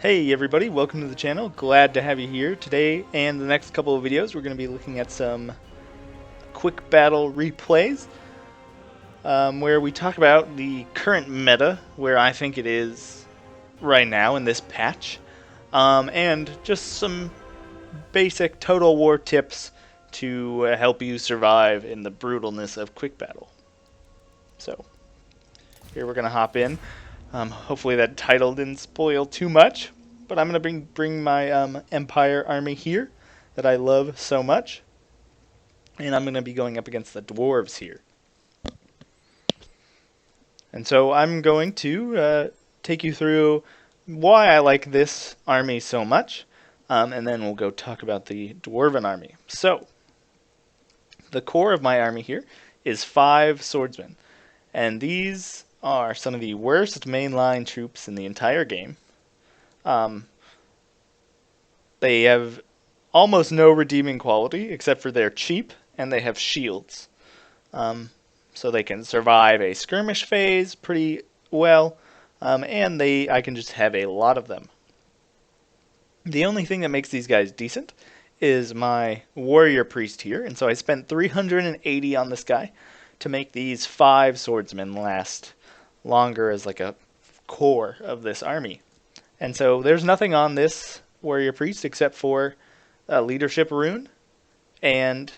Hey everybody, welcome to the channel. Glad to have you here. Today and the next couple of videos we're going to be looking at some quick battle replays where we talk about the current meta, where I think it is right now in this patch, and just some basic Total War tips to help you survive in the brutalness of quick battle. So here we're going to hop in. Hopefully that title didn't spoil too much, but I'm going to bring my Empire army here that I love so much, and I'm going to be going up against the dwarves here. And so I'm going to take you through why I like this army so much, and then we'll go talk about the dwarven army. So the core of my army here is 5 swordsmen, and these are some of the worst mainline troops in the entire game. They have almost no redeeming quality except for they're cheap and they have shields. So they can survive a skirmish phase pretty well, and I can just have a lot of them. The only thing that makes these guys decent is my warrior priest here, and so I spent 380 on this guy to make these 5 swordsmen last longer as like a core of this army. And so there's nothing on this warrior priest except for a leadership rune and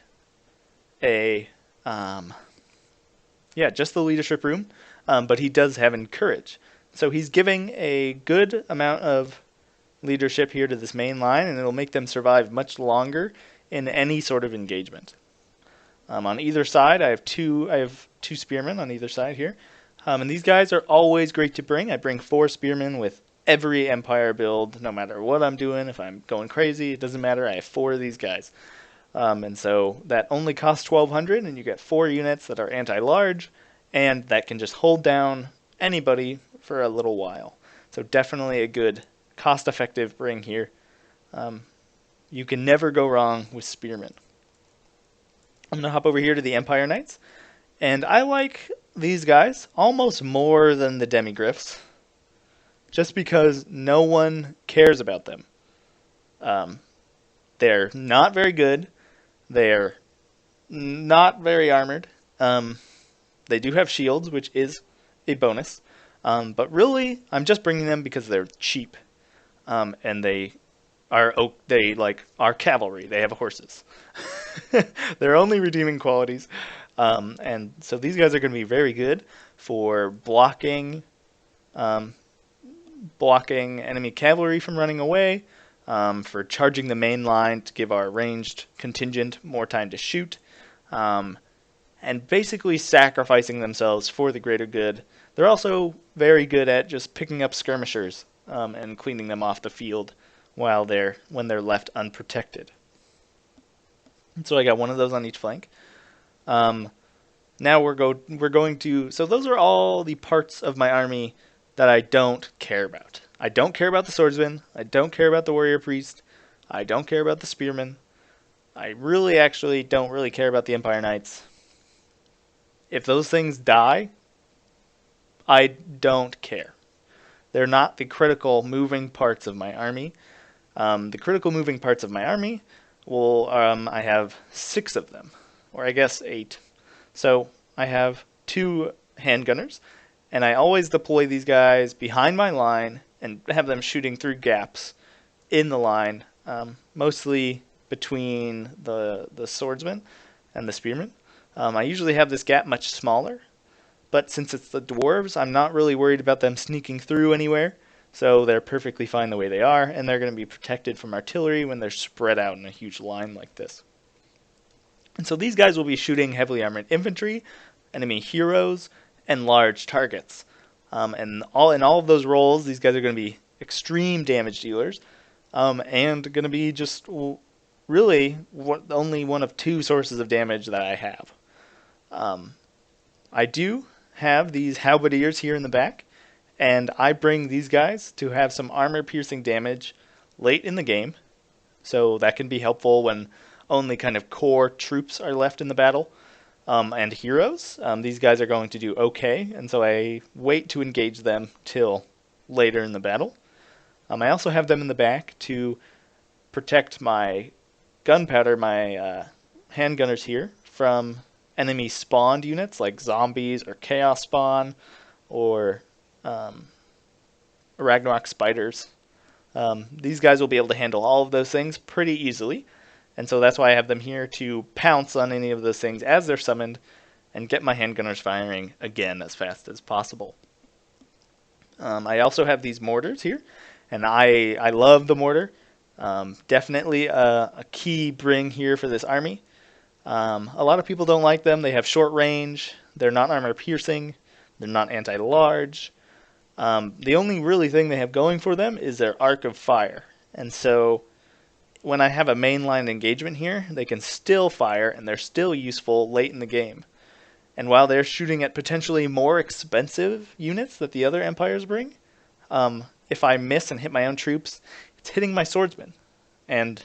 a just the leadership rune, but he does have encourage, so he's giving a good amount of leadership here to this main line, and it'll make them survive much longer in any sort of engagement. On either side, I have two spearmen on either side here, and these guys are always great to bring. I bring 4 spearmen with every Empire build, no matter what I'm doing. If I'm going crazy, it doesn't matter. I have 4 of these guys, and so that only costs 1,200, and you get 4 units that are anti-large, and that can just hold down anybody for a little while. So definitely a good cost-effective bring here. You can never go wrong with spearmen. I'm going to hop over here to the Empire Knights, and I like these guys almost more than the Demigryphs, just because no one cares about them. They're not very good. They're not very armored. They do have shields, which is a bonus. But really, I'm just bringing them because they're cheap. And they are cavalry. They have horses. Their only redeeming qualities. And so these guys are going to be very good for blocking enemy cavalry from running away, for charging the main line to give our ranged contingent more time to shoot, and basically sacrificing themselves for the greater good. They're also very good at just picking up skirmishers and cleaning them off the field when they're left unprotected. So I got one of those on each flank. Now we're going to. So those are all the parts of my army that I don't care about. I don't care about the swordsman. I don't care about the warrior priest. I don't care about the spearmen. I really actually don't really care about the Empire Knights. If those things die, I don't care. They're not the critical moving parts of my army. The critical moving parts of my army, I have 6 of them, or I guess 8. So I have 2 handgunners, and I always deploy these guys behind my line and have them shooting through gaps in the line, mostly between the swordsman and the spearman. I usually have this gap much smaller, but since it's the dwarves, I'm not really worried about them sneaking through anywhere, so they're perfectly fine the way they are, and they're going to be protected from artillery when they're spread out in a huge line like this. And so these guys will be shooting heavily armored infantry, enemy heroes, and large targets. And in all of those roles, these guys are going to be extreme damage dealers, and going to be just really only one of 2 sources of damage that I have. I do have these halberdiers here in the back, and I bring these guys to have some armor-piercing damage late in the game, so that can be helpful when only kind of core troops are left in the battle, and heroes. These guys are going to do okay, and so I wait to engage them till later in the battle. I also have them in the back to protect my gunpowder, my handgunners here, from enemy spawned units like zombies or chaos spawn or um, Ragnarok spiders. These guys will be able to handle all of those things pretty easily, and so that's why I have them here to pounce on any of those things as they're summoned and get my handgunners firing again as fast as possible. I also have these mortars here, and I love the mortar. Definitely a key bring here for this army. A lot of people don't like them. They have short range. They're not armor piercing. They're not anti-large. The only really thing they have going for them is their arc of fire. And so when I have a mainline engagement here, they can still fire and they're still useful late in the game. And while they're shooting at potentially more expensive units that the other empires bring, if I miss and hit my own troops, it's hitting my swordsmen. And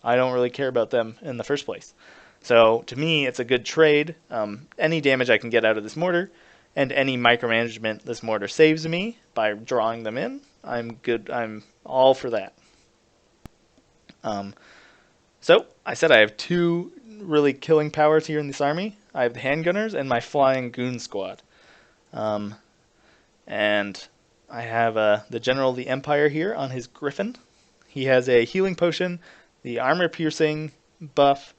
I don't really care about them in the first place. So to me, it's a good trade. Any damage I can get out of this mortar and any micromanagement this mortar saves me by drawing them in, I'm good. I'm all for that. So I said I have two really killing powers here in this army. I have the handgunners and my flying goon squad. And I have the general of the empire here on his griffin. He has a healing potion, the armor piercing buff,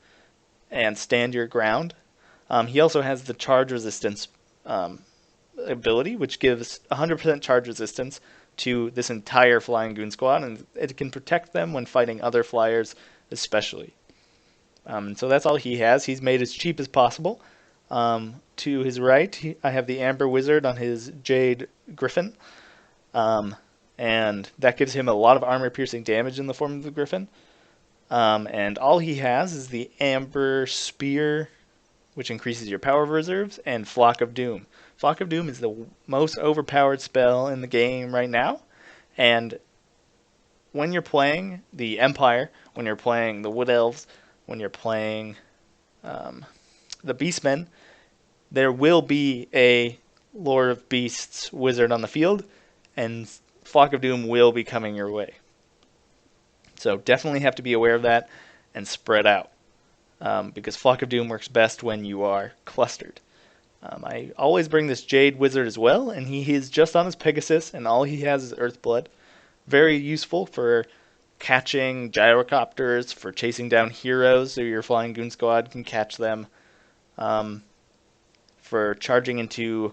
and stand your ground. He also has the charge resistance ability, which gives 100% charge resistance to this entire flying goon squad, and it can protect them when fighting other flyers especially. So that's all he has. He's made as cheap as possible. To his right, I have the Amber Wizard on his Jade Griffin, and that gives him a lot of armor-piercing damage in the form of the Griffin. And all he has is the Amber Spear, which increases your power reserves, and Flock of Doom. Flock of Doom is the most overpowered spell in the game right now, and when you're playing the Empire, when you're playing the Wood Elves, when you're playing the Beastmen, there will be a Lord of Beasts wizard on the field, and Flock of Doom will be coming your way. So definitely have to be aware of that and spread out, because Flock of Doom works best when you are clustered. I always bring this Jade Wizard as well, and he is just on his Pegasus, and all he has is Earthblood. Very useful for catching gyrocopters, for chasing down heroes so your flying goon squad can catch them, for charging into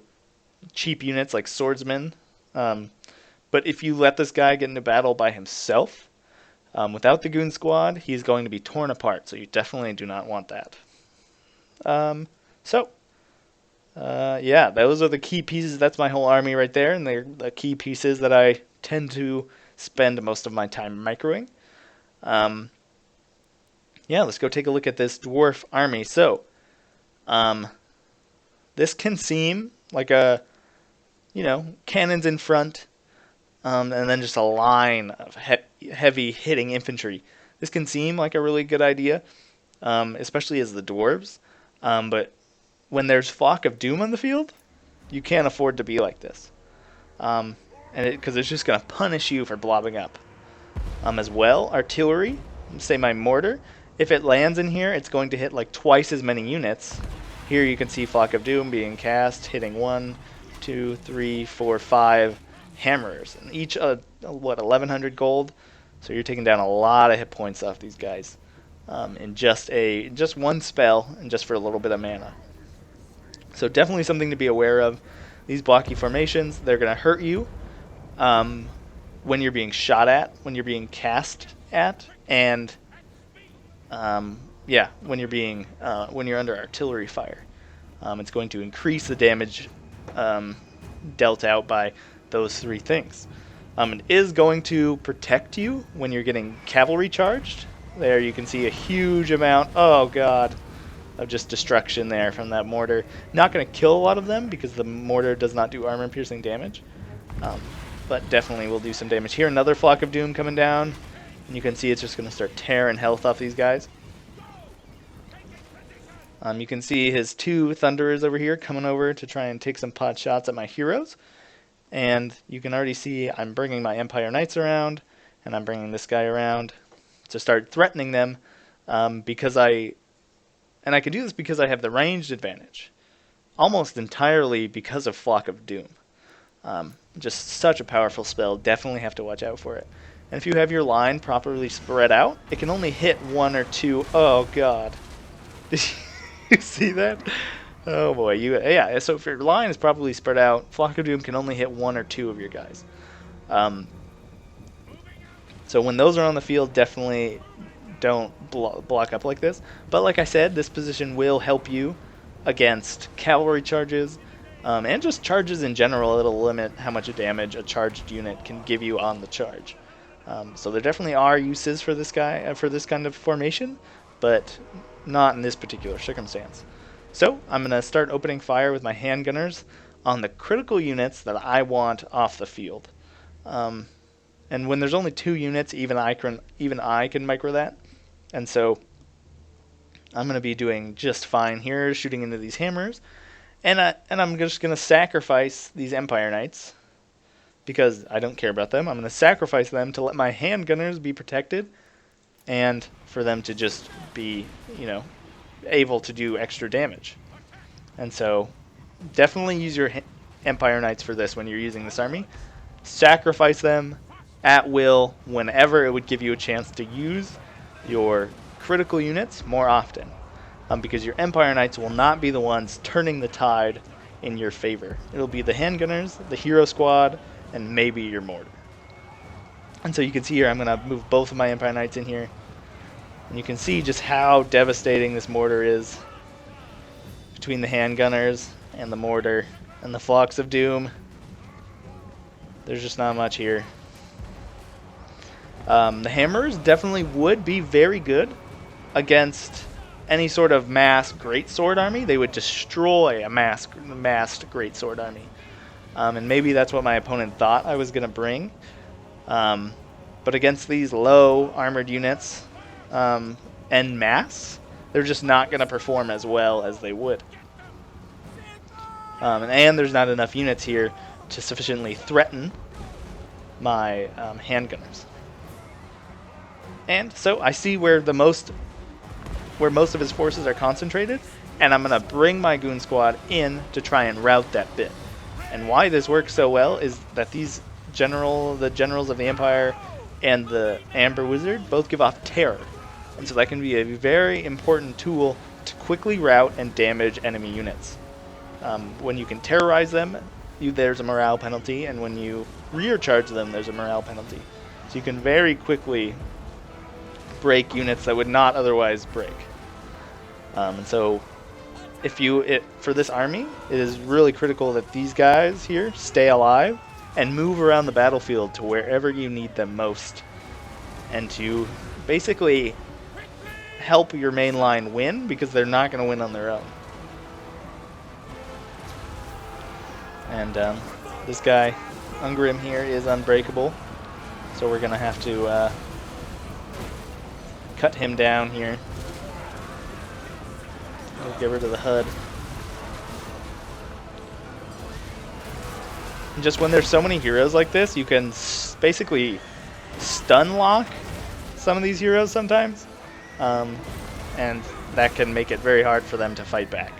cheap units like swordsmen. But if you let this guy get into battle by himself, without the goon squad, he's going to be torn apart, so you definitely do not want that. Yeah, those are the key pieces. That's my whole army right there, and they're the key pieces that I tend to spend most of my time microing. Yeah, let's go take a look at this dwarf army. So, this can seem like cannons in front, and then just a line of heavy hitting infantry. This can seem like a really good idea, especially as the dwarves. But when there's Flock of Doom on the field, you can't afford to be like this. Because it's just going to punish you for blobbing up. As well, artillery, say my mortar, if it lands in here, it's going to hit like twice as many units. Here you can see Flock of Doom being cast, hitting 1, 2, 3, 4, 5 hammerers, and each 1,100 gold. So you're taking down a lot of hit points off these guys in just one spell and just for a little bit of mana. So definitely something to be aware of. These blocky formations, they're going to hurt you when you're being shot at, when you're being cast at, and when you're under artillery fire. It's going to increase the damage dealt out by those three things. It is going to protect you when you're getting cavalry charged. There you can see a huge amount, oh god, of just destruction there from that mortar. Not going to kill a lot of them because the mortar does not do armor piercing damage, but definitely will do some damage. Here another Flock of Doom coming down, and you can see it's just going to start tearing health off these guys. You can see his two Thunderers over here coming over to try and take some pot shots at my heroes. And you can already see I'm bringing my Empire Knights around, and I'm bringing this guy around to start threatening them, because I can do this because I have the ranged advantage, almost entirely because of Flock of Doom. Just such a powerful spell. Definitely have to watch out for it. And if you have your line properly spread out, it can only hit one or two. Oh god, did you see that? Oh boy, yeah. So if your line is properly spread out, Flock of Doom can only hit one or two of your guys. So when those are on the field, definitely don't block up like this. But like I said, this position will help you against cavalry charges, and just charges in general. It'll limit how much damage a charged unit can give you on the charge. So there definitely are uses for this guy, for this kind of formation, but not in this particular circumstance. So I'm going to start opening fire with my handgunners on the critical units that I want off the field. And when there's only 2 units, even I can micro that. And so I'm going to be doing just fine here, shooting into these hammers. And I'm just going to sacrifice these Empire Knights, because I don't care about them. I'm going to sacrifice them to let my handgunners be protected, and for them to just be, able to do extra damage. And so definitely use your Empire Knights for this when you're using this army. Sacrifice them at will whenever it would give you a chance to use your critical units more often, because your Empire Knights will not be the ones turning the tide in your favor. It'll be the handgunners, the hero squad, and maybe your mortar. And so you can see here, I'm going to move both of my Empire Knights in here, and you can see just how devastating this mortar is between the handgunners and the mortar and the Flocks of Doom. There's just not much here. The hammers definitely would be very good against any sort of mass greatsword army. They would destroy a massed greatsword army. And maybe that's what my opponent thought I was going to bring. But against these low armored units en masse, they're just not going to perform as well as they would. And there's not enough units here to sufficiently threaten my handgunners. And so I see where most of his forces are concentrated, and I'm going to bring my goon squad in to try and rout that bit. And why this works so well is that the generals of the Empire and the Amber Wizard both give off terror. And so that can be a very important tool to quickly rout and damage enemy units. When you can terrorize them, there's a morale penalty, and when you rear charge them, there's a morale penalty. So you can very quickly break units that would not otherwise break. And so for this army, it is really critical that these guys here stay alive and move around the battlefield to wherever you need them most, and to basically help your main line win, because they're not going to win on their own. And this guy, Ungrim here, is unbreakable, so we're going to have to cut him down here. We'll get rid of the HUD. And just when there's so many heroes like this, you can basically stun lock some of these heroes sometimes, and that can make it very hard for them to fight back,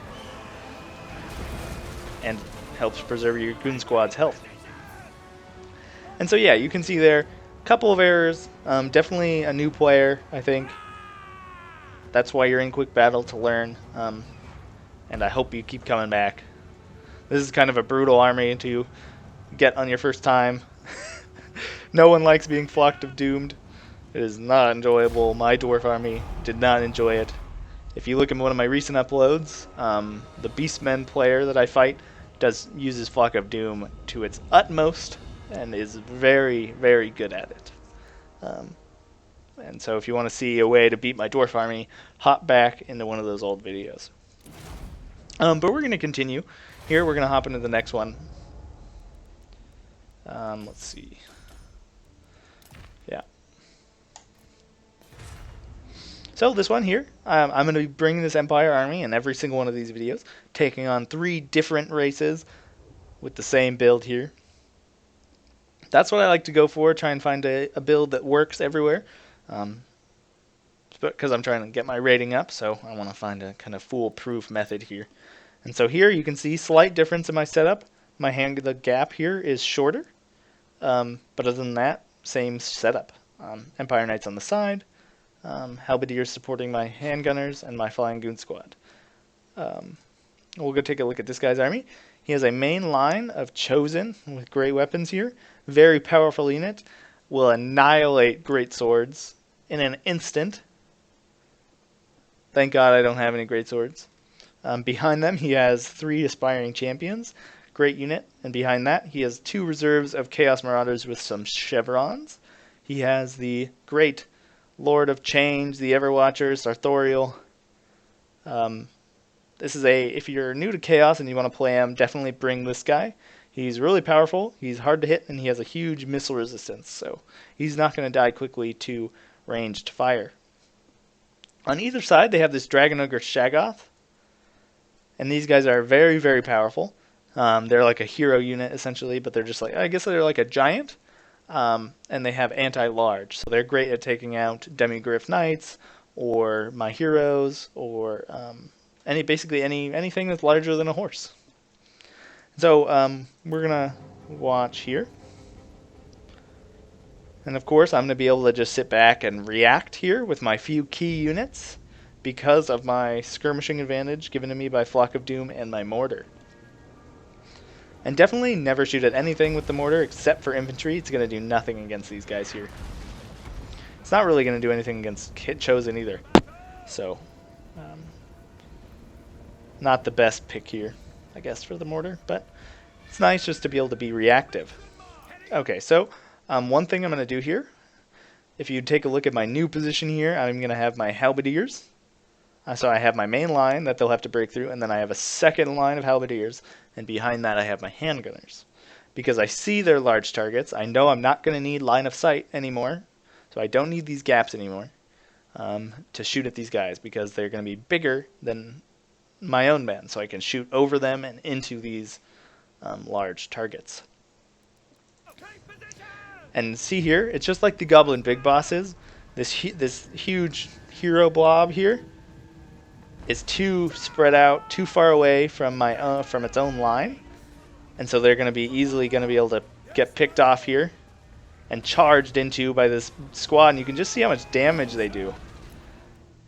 and helps preserve your goon squad's health. And so yeah, you can see there a couple of errors. Definitely a new player, I think. That's why you're in quick battle, to learn, and I hope you keep coming back. This is kind of a brutal army to get on your first time. No one likes being Flocked of Doomed. It is not enjoyable. My dwarf army did not enjoy it. If you look at one of my recent uploads, the Beastmen player that I fight uses Flock of Doom to its utmost and is very, very good at it. And so if you want to see a way to beat my dwarf army, hop back into one of those old videos. But we're going to continue. Here we're going to hop into the next one. Let's see. Yeah. So this one here, I'm going to be bringing this Empire army in every single one of these videos, taking on 3 different races with the same build here. that's what I like to go for. Try and find a build that works everywhere. Because I'm trying to get my rating up, so I want to find a kind of foolproof method here. And so here you can see slight difference in my setup. The gap here is shorter, but other than that, same setup. Empire Knights on the side, Halberdiers supporting my handgunners, and my Flying Goon Squad. We'll go take a look at this guy's army. He has a main line of Chosen with great weapons here. Very powerful unit. Will annihilate great swords in an instant. Thank God I don't have any great swords. Behind them, he has 3 aspiring champions. Great unit. And behind that, he has 2 reserves of Chaos Marauders with some chevrons. He has the great Lord of Change, the Everwatcher, Sartorial. This is if you're new to Chaos and you want to play him, definitely bring this guy. He's really powerful, he's hard to hit, and he has a huge missile resistance, so he's not going to die quickly to ranged fire. On either side, they have this Dragon Ogre Shaggoth, and these guys are very, very powerful. They're like a hero unit, essentially, but they're just like, I guess they're like a giant, and they have anti-large, so they're great at taking out Demigryph Knights, or my heroes, or basically anything that's larger than a horse. So we're gonna watch here, and of course I'm gonna be able to just sit back and react here with my few key units because of my skirmishing advantage given to me by Flock of Doom and my mortar. And definitely never shoot at anything with the mortar except for infantry. It's gonna do nothing against these guys here. It's not really gonna do anything against Chosen either. So not the best pick here, I guess, for the mortar, but it's nice just to be able to be reactive. Okay, so one thing I'm going to do here, if you take a look at my new position here, I'm going to have my Halberdiers. So I have my main line that they'll have to break through, and then I have a second line of Halberdiers, and behind that I have my handgunners. Because I see their large targets, I know I'm not going to need line of sight anymore, so I don't need these gaps anymore to shoot at these guys, because they're going to be bigger than my own men, so I can shoot over them and into these large targets. And see here, it's just like the Goblin Big Bosses. This huge hero blob here is too spread out, too far away from from its own line, and so they're going to be easily going to be able to get picked off here and charged into by this squad. And you can just see how much damage they do.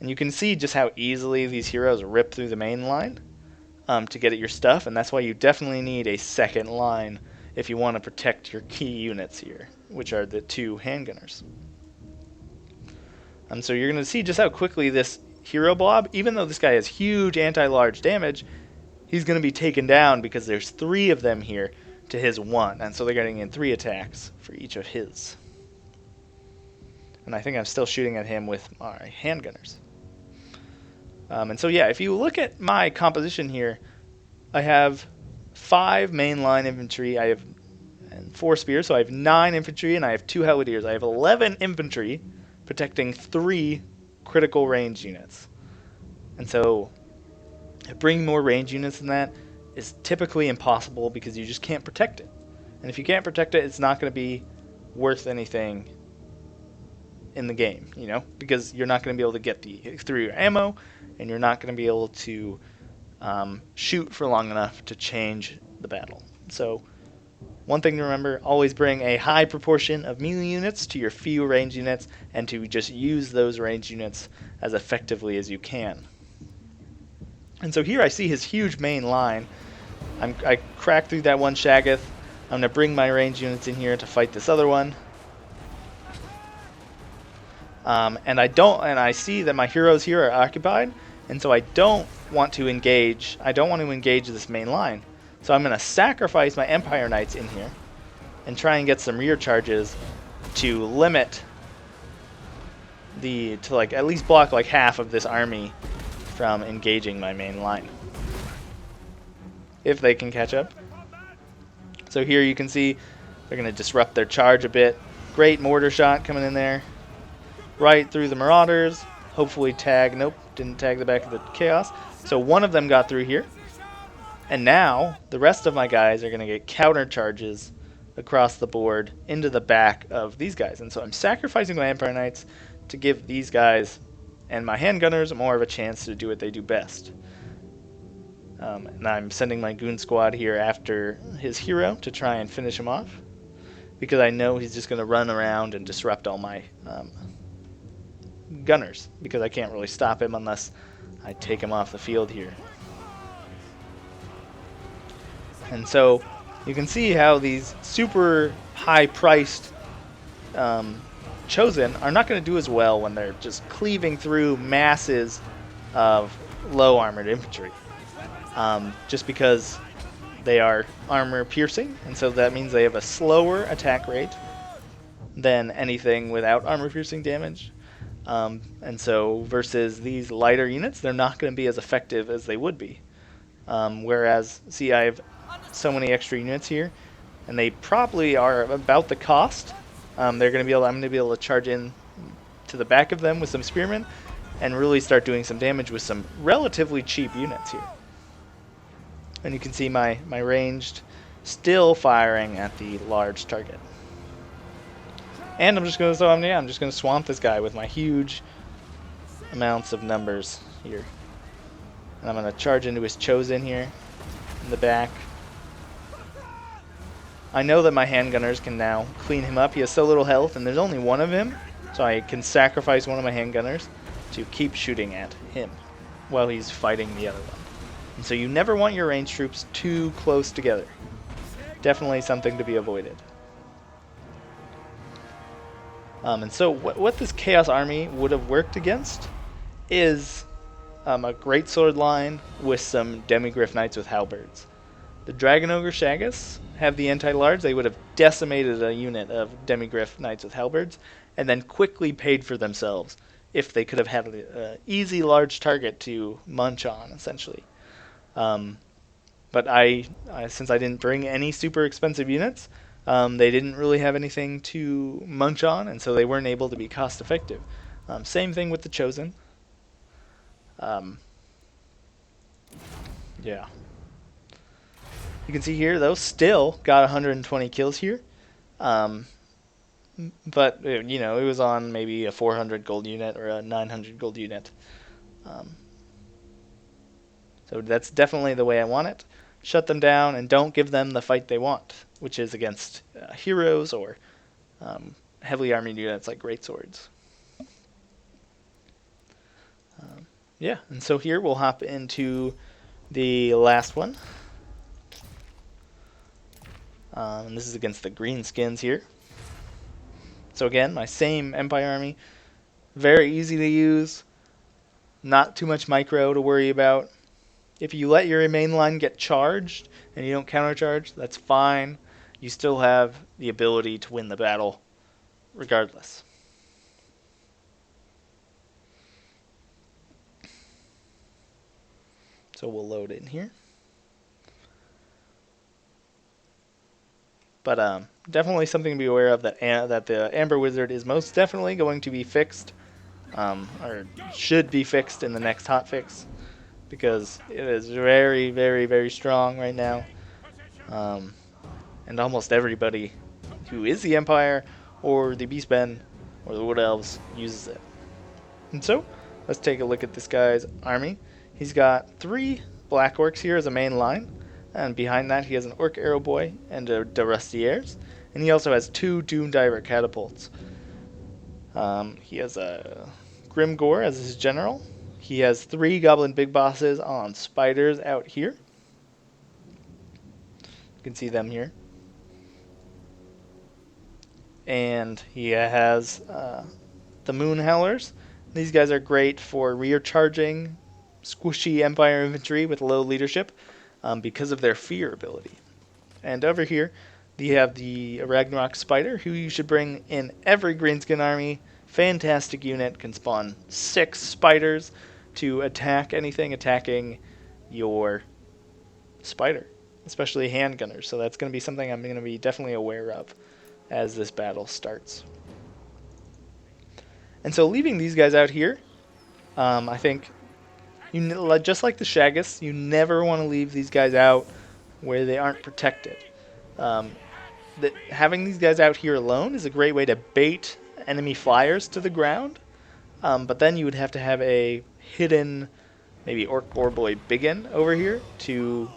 And you can see just how easily these heroes rip through the main line to get at your stuff, and that's why you definitely need a second line if you want to protect your key units here, which are the 2 handgunners. So you're going to see just how quickly this hero blob, even though this guy has huge anti-large damage, he's going to be taken down because there's 3 of them here to his 1, and so they're getting in 3 attacks for each of his. And I think I'm still shooting at him with my handgunners. And so yeah, if you look at my composition here, I have 5 mainline infantry, I have 4 spears, so I have 9 infantry, and I have 2 Halberdiers. I have 11 infantry protecting 3 critical range units. And so bringing more range units than that is typically impossible because you just can't protect it. And if you can't protect it, it's not going to be worth anything in the game, you know, because you're not going to be able to get through your ammo, and you're not going to be able to shoot for long enough to change the battle. So one thing to remember, always bring a high proportion of melee units to your few range units, and to just use those range units as effectively as you can. And so here I see his huge main line. I cracked through that one Shaggoth. I'm going to bring my range units in here to fight this other one. And I see that my heroes here are occupied, and so I don't want to engage. I don't want to engage this main line. So I'm going to sacrifice my Empire Knights in here and try and get some rear charges to limit to like at least block like half of this army from engaging my main line, if they can catch up. So here you can see they're going to disrupt their charge a bit. Great mortar shot coming in there. Right through the Marauders. Hopefully tag. Nope, didn't tag the back of the Chaos. So one of them got through here. And now the rest of my guys are going to get counter charges across the board into the back of these guys. And so I'm sacrificing my Empire Knights to give these guys and my handgunners more of a chance to do what they do best. And I'm sending my goon squad here after his hero to try and finish him off, because I know he's just going to run around and disrupt all my gunners, because I can't really stop him unless I take him off the field here. And so you can see how these super high-priced Chosen are not going to do as well when they're just cleaving through masses of low armored infantry. Just because they are armor piercing, and so that means they have a slower attack rate than anything without armor piercing damage. And so versus these lighter units, they're not going to be as effective as they would be. Whereas, see, I have so many extra units here, and they probably are about the cost. I'm going to be able to charge in to the back of them with some spearmen and really start doing some damage with some relatively cheap units here. And you can see my ranged still firing at the large target. And I'm just going to swamp this guy with my huge amounts of numbers here. And I'm going to charge into his Chosen here in the back. I know that my handgunners can now clean him up. He has so little health, and there's only one of him, so I can sacrifice one of my handgunners to keep shooting at him while he's fighting the other one. And so you never want your ranged troops too close together. Definitely something to be avoided. And so what this Chaos Army would have worked against is a great sword line with some Demigryph Knights with halberds. The Dragon Ogre Shaggas have the anti-large. They would have decimated a unit of Demigryph Knights with halberds and then quickly paid for themselves if they could have had an easy large target to munch on, essentially. But since I didn't bring any super expensive units, they didn't really have anything to munch on, and so they weren't able to be cost effective. Same thing with the Chosen. Yeah. You can see here, though, still got 120 kills here. But, you know, it was on maybe a 400 gold unit or a 900 gold unit. So that's definitely the way I want it. Shut them down and don't give them the fight they want, which is against heroes or heavily armored units like greatswords. Yeah, and so here we'll hop into the last one. And this is against the Greenskins here. So again, my same Empire Army. Very easy to use. Not too much micro to worry about. If you let your main line get charged and you don't countercharge, that's fine. You still have the ability to win the battle regardless. So we'll load in here. But definitely something to be aware of, that the Amber Wizard is most definitely going to be fixed, or should be fixed in the next hotfix, because it is very, very, very strong right now. And almost everybody who is the Empire or the Beastmen or the Wood Elves uses it. And so, let's take a look at this guy's army. He's got 3 Black Orcs here as a main line, and behind that he has an Orc Arrow Boy and a Derustiers, and he also has 2 Doom Diver Catapults. He has a Grimgore as his general. He has 3 Goblin Big Bosses on spiders out here. You can see them here. And he has the Moon Howlers. These guys are great for rear charging squishy Empire infantry with low leadership because of their fear ability. And over here, you have the Ragnarok Spider, who you should bring in every Greenskin army. Fantastic unit, can spawn 6 spiders to attack anything attacking your spider, especially handgunners. So that's going to be something I'm going to be definitely aware of as this battle starts. And so leaving these guys out here, I think, just like the Shaggas, you never want to leave these guys out where they aren't protected. that having these guys out here alone is a great way to bait enemy flyers to the ground. But then you would have to have a hidden, maybe Orc Boar Boy Biggin over here to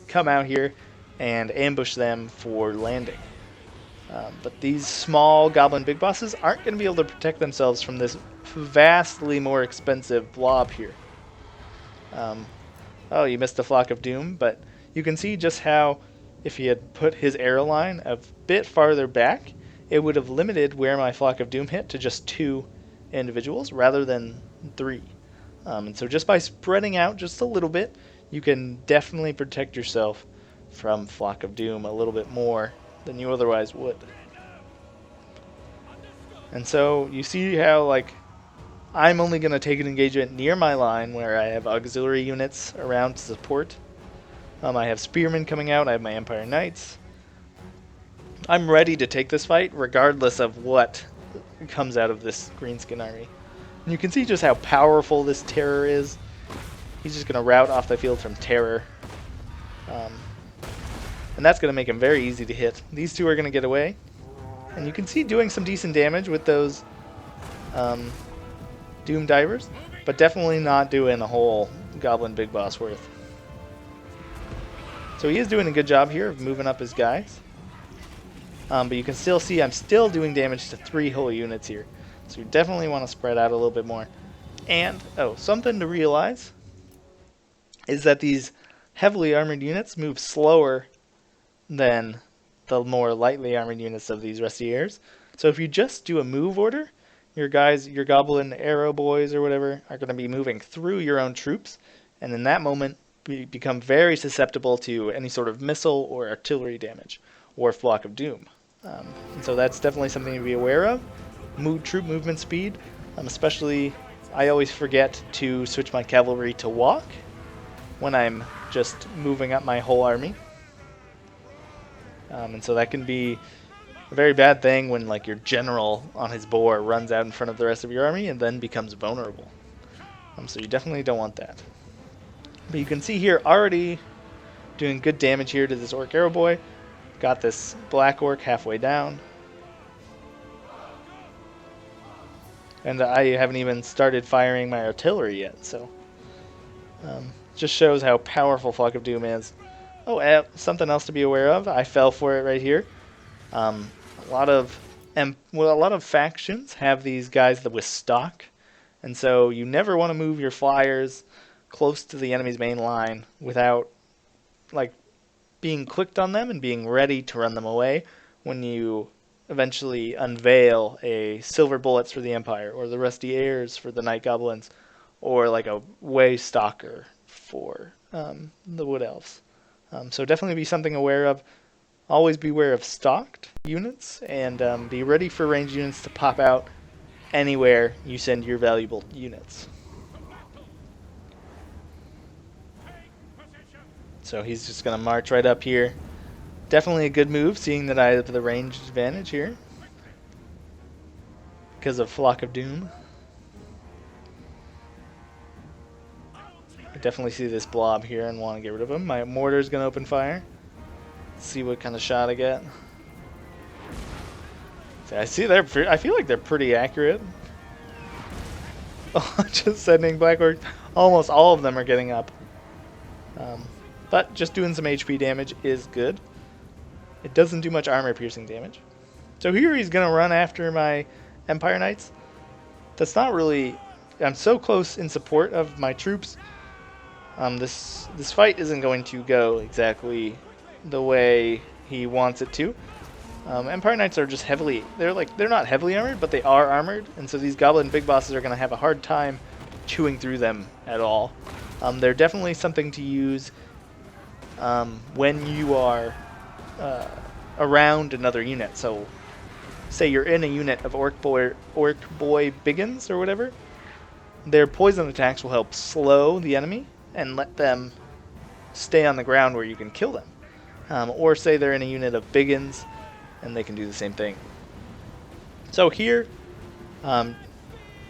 come out here and ambush them for landing. But these small Goblin Big Bosses aren't going to be able to protect themselves from this vastly more expensive blob here. Oh, you missed the Flock of Doom, but you can see just how if he had put his arrow line a bit farther back, it would have limited where my Flock of Doom hit to just 2 individuals rather than 3. And so just by spreading out just a little bit, you can definitely protect yourself from Flock of Doom a little bit more than you otherwise would. And so you see how, like, I'm only going to take an engagement near my line where I have auxiliary units around to support. I have spearmen coming out, I have my Empire Knights. I'm ready to take this fight regardless of what comes out of this Greenskin army. And you can see just how powerful this Terror is. He's just going to rout off the field from Terror. And that's going to make him very easy to hit. These two are going to get away. And you can see doing some decent damage with those Doom Divers, but definitely not doing a whole Goblin Big Boss worth. So he is doing a good job here of moving up his guys. But you can still see I'm still doing damage to 3 whole units here. So you definitely want to spread out a little bit more. And, something to realize is that these heavily armored units move slower than the more lightly armored units of these Rustiers. So if you just do a move order, your guys, your Goblin Arrow Boys or whatever, are going to be moving through your own troops. And in that moment, you become very susceptible to any sort of missile or artillery damage or Flock of Doom. And so that's definitely something to be aware of. Troop movement speed, especially I always forget to switch my cavalry to walk when I'm just moving up my whole army. And so that can be a very bad thing when, like, your general on his boar runs out in front of the rest of your army and then becomes vulnerable. So you definitely don't want that. But you can see here already doing good damage here to this Orc Arrow Boy. Got this Black Orc halfway down. And I haven't even started firing my artillery yet, so just shows how powerful Flock of Doom is. Oh, something else to be aware of. I fell for it right here. A lot of factions have these guys that with stock, and so you never want to move your flyers close to the enemy's main line without, like, being clicked on them and being ready to run them away when you eventually unveil a Silver Bullets for the Empire, or the Rusty Airs for the Night Goblins, or like a Way Stalker for the Wood Elves. So definitely be something aware of. Always beware of stocked units, and be ready for ranged units to pop out anywhere you send your valuable units. So he's just going to march right up here. Definitely a good move, seeing that I have the range advantage here because of Flock of Doom. I definitely see this blob here and want to get rid of him. My mortar's going to open fire. Let's see what kind of shot I get. See, I feel like they're pretty accurate. Just sending Black Orc. Almost all of them are getting up. But just doing some HP damage is good. It doesn't do much armor piercing damage. So here he's going to run after my Empire Knights. That's not really... I'm so close in support of my troops. This fight isn't going to go exactly the way he wants it to. Empire Knights are just heavily... They're not heavily armored, but they are armored. And so these Goblin Big Bosses are going to have a hard time chewing through them at all. They're definitely something to use when you are around another unit. So say you're in a unit of Orc Boy Biggins or whatever, their poison attacks will help slow the enemy and let them stay on the ground where you can kill them. Or say they're in a unit of Biggins and they can do the same thing. So here,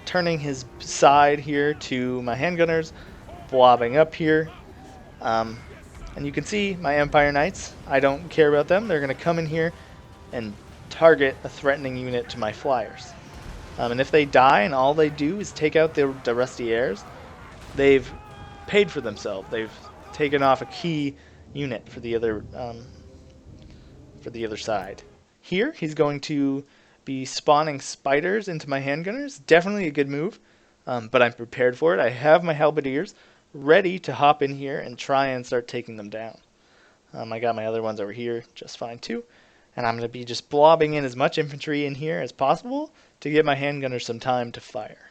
turning his side here to my handgunners, blobbing up here. And you can see my Empire Knights, I don't care about them. They're going to come in here and target a threatening unit to my flyers. And if they die and all they do is take out the Rusty Airs, they've paid for themselves. They've taken off a key unit for the other side. Here, he's going to be spawning spiders into my handgunners. Definitely a good move, but I'm prepared for it. I have my halberdiers ready to hop in here and try and start taking them down. I got my other ones over here just fine too. And I'm going to be just blobbing in as much infantry in here as possible to give my handgunners some time to fire.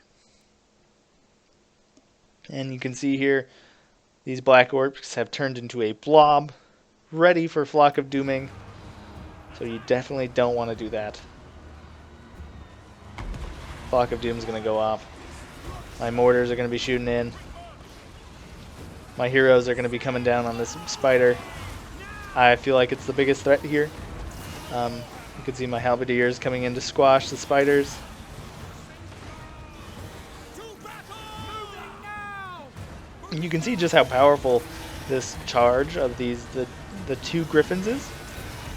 And you can see here, these black orcs have turned into a blob, ready for Flock of Dooming. So you definitely don't want to do that. Flock of Doom is going to go off. My mortars are going to be shooting in. My heroes are going to be coming down on this spider. I feel like it's the biggest threat here. You can see my halberdiers coming in to squash the spiders. And you can see just how powerful this charge of the two griffins is.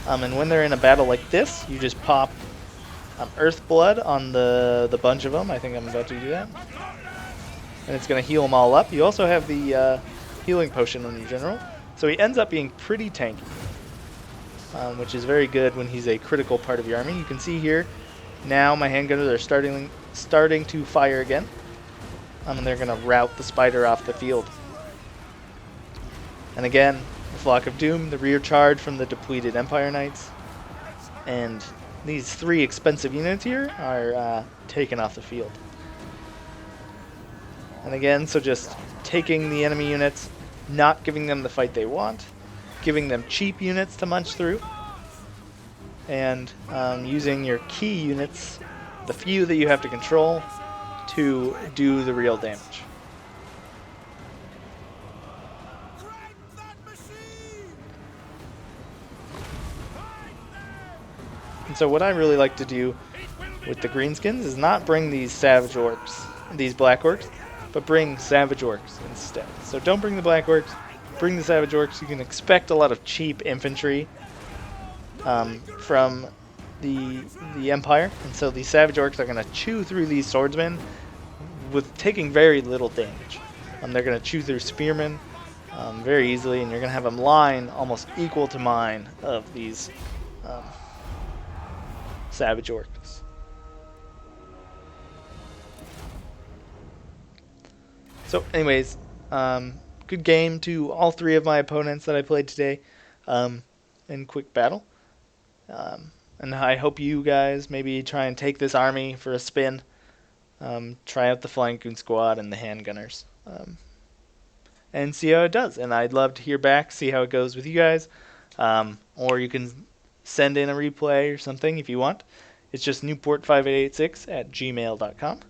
And when they're in a battle like this, you just pop Earth Blood on the bunch of them. I think I'm about to do that. And it's going to heal them all up. You also have the healing potion on your general. So he ends up being pretty tanky, which is very good when he's a critical part of your army. You can see here, now my handgunners are starting to fire again. And they're going to rout the spider off the field. And again, the Flock of Doom, the rear charge from the depleted Empire Knights. And these three expensive units here are taken off the field. And again, so just taking the enemy units, not giving them the fight they want, giving them cheap units to munch through, and using your key units, the few that you have to control, to do the real damage. And so what I really like to do with the greenskins is not bring these savage orcs, these black orcs, but bring savage orcs instead. So don't bring the black orcs, bring the savage orcs. You can expect a lot of cheap infantry from the Empire, and so these savage orcs are going to chew through these swordsmen with taking very little damage. They're going to chew through spearmen very easily, and you're going to have them line almost equal to mine of these savage orcs. So anyways, good game to all three of my opponents that I played today in quick battle. And I hope you guys maybe try and take this army for a spin. Try out the Flying Goon Squad and the handgunners. And see how it does. And I'd love to hear back, see how it goes with you guys. Or you can send in a replay or something if you want. It's just newport5886@gmail.com.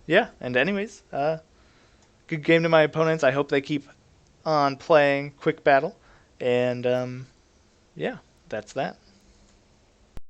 Yeah, and anyways, good game to my opponents. I hope they keep on playing quick battle. And yeah, that's that.